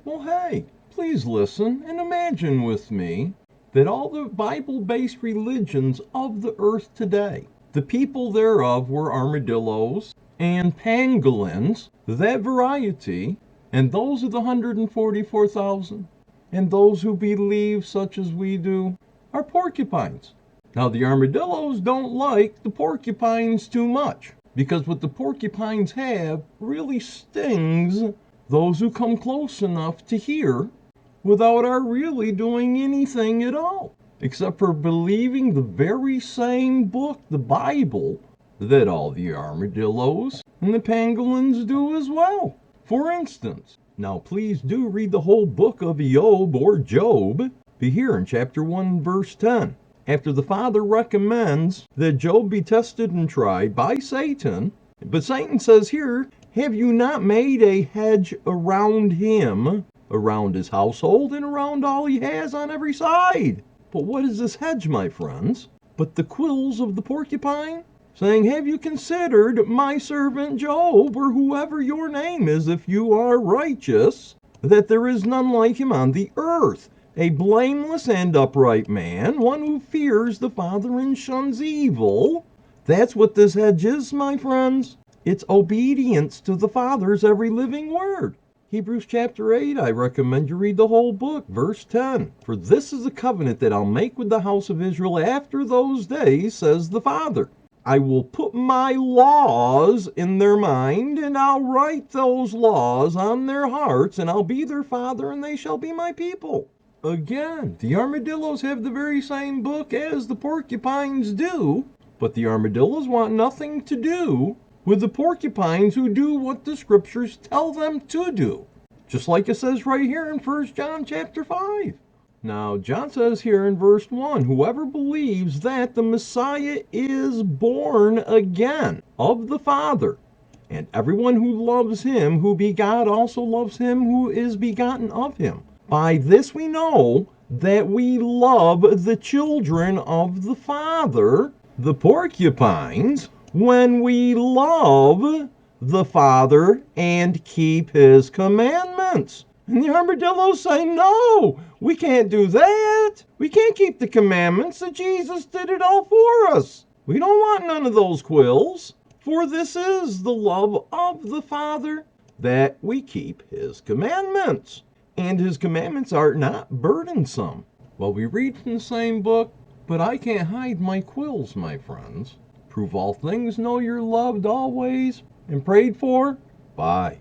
Well, hey, please listen and imagine with me that all the Bible-based religions of the earth today, the people thereof were armadillos and pangolins, that variety, and those are the 144,000. And those who believe such as we do are porcupines. Now, the armadillos don't like the porcupines too much, because what the porcupines have really stings those who come close enough to hear without our really doing anything at all, except for believing the very same book, the Bible, that all the armadillos and the pangolins do as well. For instance, now please do read the whole book of Job or Job, be here in chapter 1, verse 10. After the Father recommends that Job be tested and tried by Satan, but Satan says here, have you not made a hedge around him, around his household, and around all he has on every side? But what is this hedge, my friends, but the quills of the porcupine? Saying, have you considered my servant Job, or whoever your name is, if you are righteous, that there is none like him on the earth, a blameless and upright man, one who fears the Father and shuns evil? That's what this hedge is, my friends. It's obedience to the Father's every living word. Hebrews chapter 8, I recommend you read the whole book, verse 10. For this is the covenant that I'll make with the house of Israel after those days, says the Father. I will put my laws in their mind, and I'll write those laws on their hearts, and I'll be their Father, and they shall be my people. Again, the armadillos have the very same book as the porcupines do, but the armadillos want nothing to do with the porcupines who do what the scriptures tell them to do. Just like it says right here in 1 John chapter 5. Now, John says here in verse 1, whoever believes that the Messiah is born again of the Father, and everyone who loves him who begot also loves him who is begotten of him. By this we know that we love the children of the Father, the porcupines, when we love the Father and keep his commandments. And the armadillos say, no, we can't do that. We can't keep the commandments that Jesus did it all for us. We don't want none of those quills. For this is the love of the Father, that we keep his commandments. And his commandments are not burdensome. Well, we read from the same book, but I can't hide my quills, my friends. Prove all things, know you're loved always and prayed for. Bye.